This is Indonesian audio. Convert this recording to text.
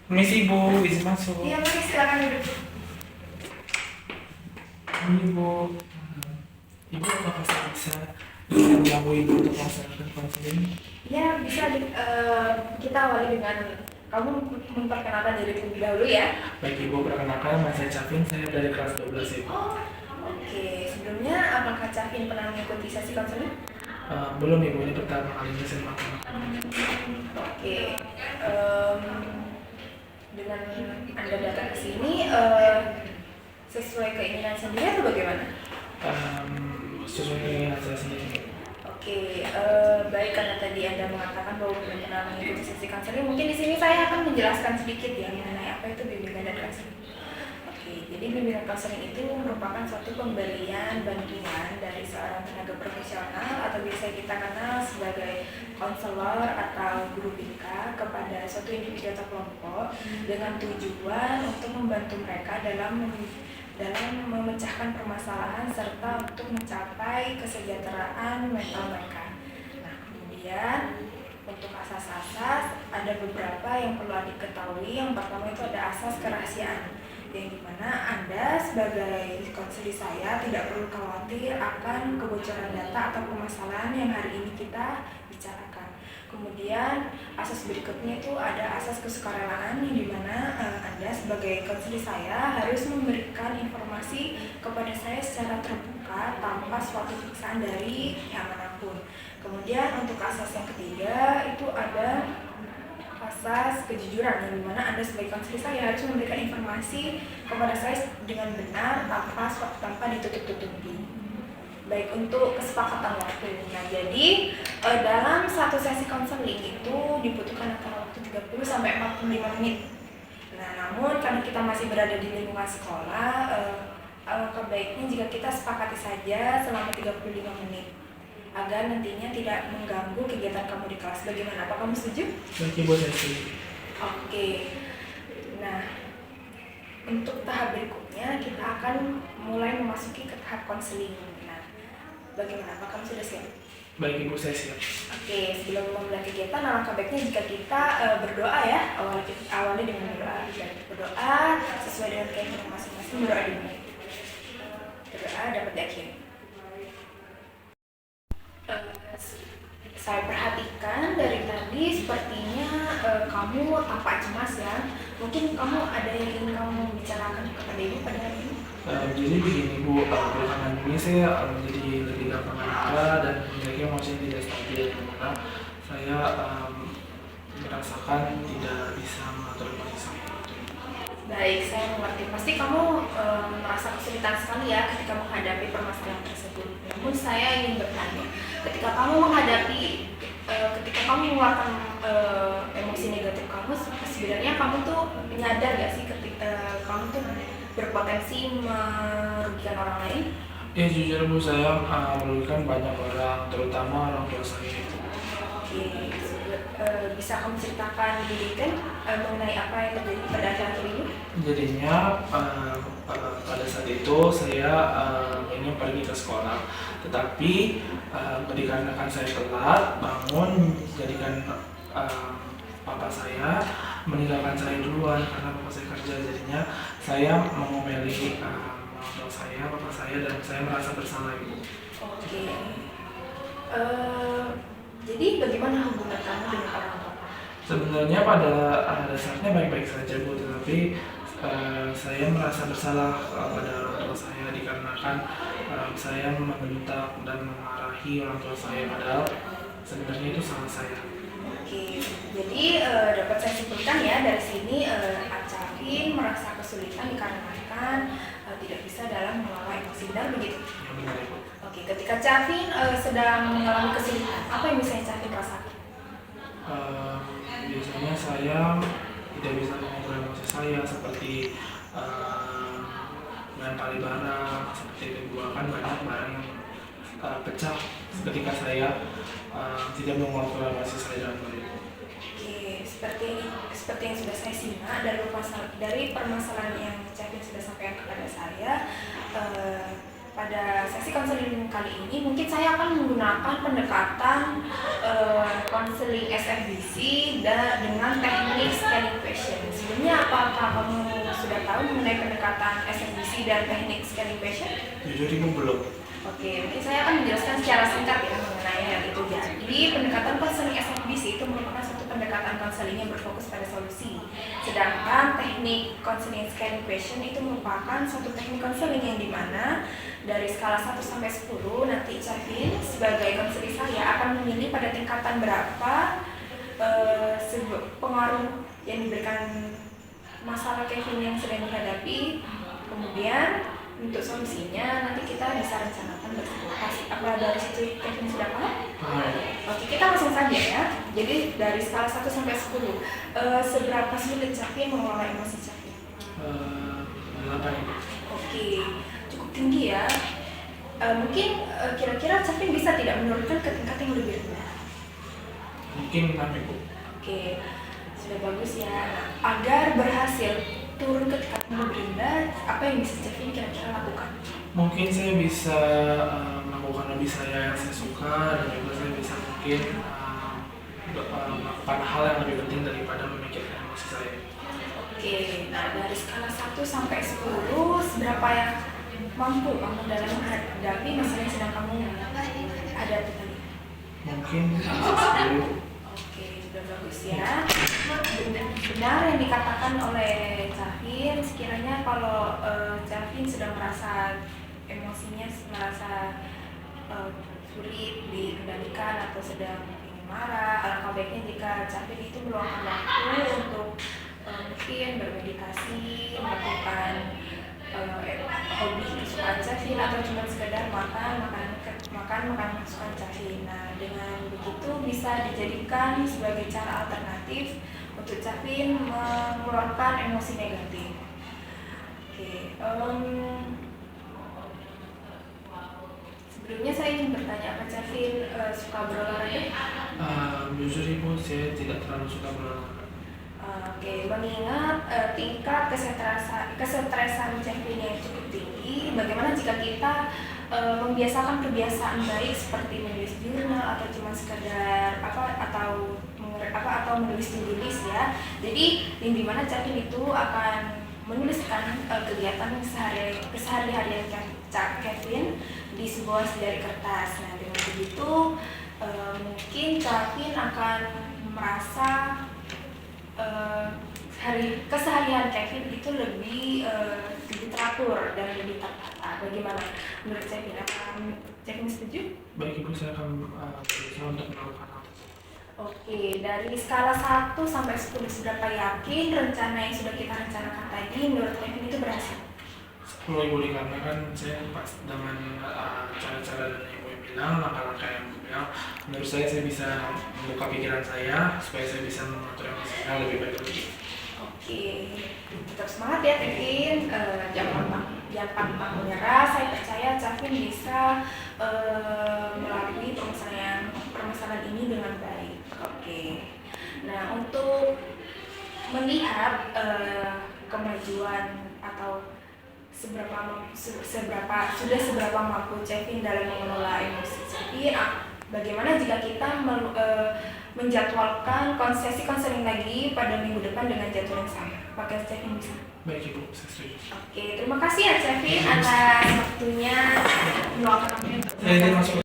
Permisi Bu, izin masuk. Iya, mari silakan duduk. Ini Bu, Ibu apakah saya bisa mengganggu Ibu untuk melaksanakan konseling? Ya, bisa kita awali dengan kamu memperkenalkan diri terlebih dahulu ya. Baik Ibu, perkenalkan nama saya Cavin, saya dari kelas 12 Ibu. Oh, oke. Sebelumnya, apakah Cavin pernah mengikuti sesi konseling? Belum Ibu, ini pertama kalinya saya melakukan. Oke. Em, dengan Anda datang ke sini sesuai keinginan sendiri atau bagaimana? Sesuai dengan saya sendiri. Oke, baik, karena tadi Anda mengatakan bahwa belum pernah mengikuti sesi konseling, mungkin di sini saya akan menjelaskan sedikit ya mengenai apa itu bimbingan dan konseling. Oke, jadi bimbingan konseling itu merupakan suatu pemberian bantuan dari seorang tenaga profesional atau biasa kita kenal sebagai konselor atau guru BK kepada suatu individu atau kelompok dengan tujuan untuk membantu mereka dalam memecahkan permasalahan serta untuk mencapai kesejahteraan mental mereka. Nah, kemudian untuk asas-asas ada beberapa yang perlu diketahui. Yang pertama itu ada asas kerahasiaan, yang dimana Anda sebagai konselor saya tidak perlu khawatir akan kebocoran data atau permasalahan yang hari ini kita bicarakan. Kemudian asas berikutnya itu ada asas kesukarelaan, yang dimana Anda sebagai konselor saya harus memberikan informasi kepada saya secara terbuka tanpa suatu paksaan dari pihak manapun. Kemudian untuk asas yang ketiga itu ada asas kejujuran, yang dimana Anda sebagai konselor saya harus memberikan informasi kepada saya dengan benar tanpa ditutup-tutupi. Baik, untuk kesepakatan waktu. Nah, jadi dalam satu sesi konseling itu dibutuhkan antara waktu 30 sampai 45 menit. Nah, namun karena kita masih berada di lingkungan sekolah, alangkah baiknya jika kita sepakati saja selama 35 menit agar nantinya tidak mengganggu kegiatan kamu di kelas. Bagaimana? Apa kamu setuju? Baik Ibu, saya setuju. Oke. Nah, untuk tahap berikutnya kita akan mulai memasuki ke tahap konseling. Bagaimana? Apakah kamu sudah siap? Baik Ibu, saya siap. Oke, sebelum memulai kegiatan, alangkah baiknya jika kita berdoa ya. Awali dengan berdoa. Berdoa sesuai dengan keinginan masing-masing. Berdoa dulu. Berdoa dapat diakhiri. Saya perhatikan dari tadi sepertinya kamu tampak cemas ya. Mungkin kamu ada yang ingin kamu bicarakan kepada Ibu pada hari ini? Jadi begini Bu, belakangan ini saya menjadi lebih gampang lupa dan memiliki emosi yang tidak stabil, dimana saya merasakan tidak bisa mengatur emosi saya. Baik, saya mengerti. Pasti kamu merasa kesulitan sekali ya ketika menghadapi permasalahan tersebut. Namun saya ingin bertanya, ketika kamu mengeluarkan emosi negatif kamu, sebenarnya kamu tuh menyadar gak sih ketika kamu tuh berpotensi merugikan orang lain? Ya jujur Bu, saya merugikan banyak orang, terutama orang tua saya. Oke, bisa kamu ceritakan detail mengenai apa yang terjadi pada akhir-akhir ini? Jadinya pada saat itu saya ingin pergi ke sekolah, tetapi dikarenakan saya telat bangun, jadikan papa saya meninggalkan saya duluan karena papa saya kerja. Jadinya saya mengomeli orang tua saya, papa saya, dan saya merasa bersalah Ibu. Oke. Jadi bagaimana hubungan kamu dengan orang tua? Sebenarnya pada dasarnya baik-baik saja Bu, tetapi saya merasa bersalah pada orang tua saya dikarenakan saya membentak dan memarahi orang tua saya, padahal sebenarnya itu salah saya. Oke, jadi dapat saya simpulkan ya dari sini Acavin merasa kesulitan dikarenakan tidak bisa dalam mengelola emosi, benar begitu? Ya benar Ibu. Oke, ketika Cavin sedang mengalami kesulitan, apa yang bisa Cavin rasakan? Biasanya saya tidak bisa mengontrol emosi saya, seperti melempari barang, seperti membuangkan banyak barang yang pecah ketika saya tidak mengontrol emosi saya dengan baik. Oke, seperti yang sudah saya simak dari permasalahan yang Cavin sudah sampaikan kepada saya, pada sesi konseling kali ini mungkin saya akan menggunakan pendekatan konseling SFBC dengan teknik scanning question. Sebelumnya apakah kamu sudah tahu mengenai pendekatan SFBC dan teknik scanning question? Jujur ibu belum. Oke, mungkin saya akan menjelaskan secara singkat ya mengenai hal itu. Jadi, pendekatan konseling SFBC itu merupakan suatu pendekatan konseling yang berfokus pada solusi. Sedangkan teknik konseling scanning question itu merupakan suatu teknik konseling yang dimana dari skala 1 sampai 10 nanti Chavin sebagai konseling saya akan memilih pada tingkatan berapa pengaruh yang diberikan masalah Kevin yang sedang dihadapi. Kemudian untuk solusinya nanti kita bisa rencanakan bersama. Apa dari situ Kevin sudah paham? Oke, kita langsung saja ya. Jadi dari skala 1 sampai 10, seberapa sulit Chavin mengelola emosi Chavin? 8 ibu. Oke, cukup tinggi ya. Mungkin kira-kira Chavin bisa tidak menurunkan ke tingkat yang lebih rendah? Mungkin 6 ibu. Oke, sudah bagus ya. Nah, agar berhasil turun ke tingkat yang lebih rendah, apa yang bisa Chavin kira-kira lakukan? Mungkin saya bisa melakukan hobi saya yang saya suka, dan juga saya bisa mungkin melakukan hal yang lebih penting daripada memikirkan emosi saya. Oke, nah dari skala 1 sampai 10, seberapa yang mampu kamu dalam menghadapi masalah yang sedang kamu hadapi tadi? Mungkin 10. Oke, sudah bagus ya. Benar yang dikatakan oleh Chavin, sekiranya kalau Chavin sedang merasa emosinya merasa sulit dikendalikan atau sedang ingin marah, alangkah baiknya jika Chavin itu meluangkan waktu untuk mungkin bermeditasi, melakukan hobi kesukaan Chavin, atau cuma sekedar makan kesukaan Chavin. Nah, dengan begitu bisa dijadikan sebagai cara alternatif untuk Chavin mengeluarkan emosi negatif. Oke, sebelumnya saya ingin bertanya, apa Chavin suka berolahraga? Jujur ibu, saya tidak terlalu suka berolahraga. Oke, mengingat tingkat kesetresan Chavin yang cukup tinggi, bagaimana jika kita membiasakan kebiasaan baik seperti menulis jurnal atau cuma sekedar atau menulis to-do list ya. Jadi yang dimana Chavin itu akan menuliskan kegiatan kesehari-harian Kevin di sebuah dari kertas. Nah, dengan begitu mungkin Chavin akan merasa keseharian Kevin itu lebih teratur dan lebih tertata. Bagaimana menurut Chavin? Apa Chavin setuju? Baik ibu, saya akan berusaha untuk melakukan hal tersebut. Oke, dari skala 1 sampai 10 seberapa yakin rencana yang sudah kita rencanakan tadi menurut Kevin itu berhasil? 10 ibu, dikarenakan saya pas dengan cara-cara dan ibu yang bilang, langkah-langkah yang ibu bilang, menurut saya bisa membuka pikiran saya supaya saya bisa mengatur emosi saya lebih baik lagi. Oke, tetap semangat ya Kevin, jangan pantang menyerah. Saya percaya Chavin bisa melalui permasalahan ini dengan baik. Oke, nah untuk melihat kemajuan atau seberapa mampu Chavin dalam mengelola emosi Chavin, bagaimana jika kita menjadwalkan sesi konseling lagi pada minggu depan dengan jadwal yang sama? Apakah Chavin bisa? Baik ibu, saya setuju. Oke, terima kasih ya Chavin atas waktunya meluangkan waktunya. Saya ingin masuk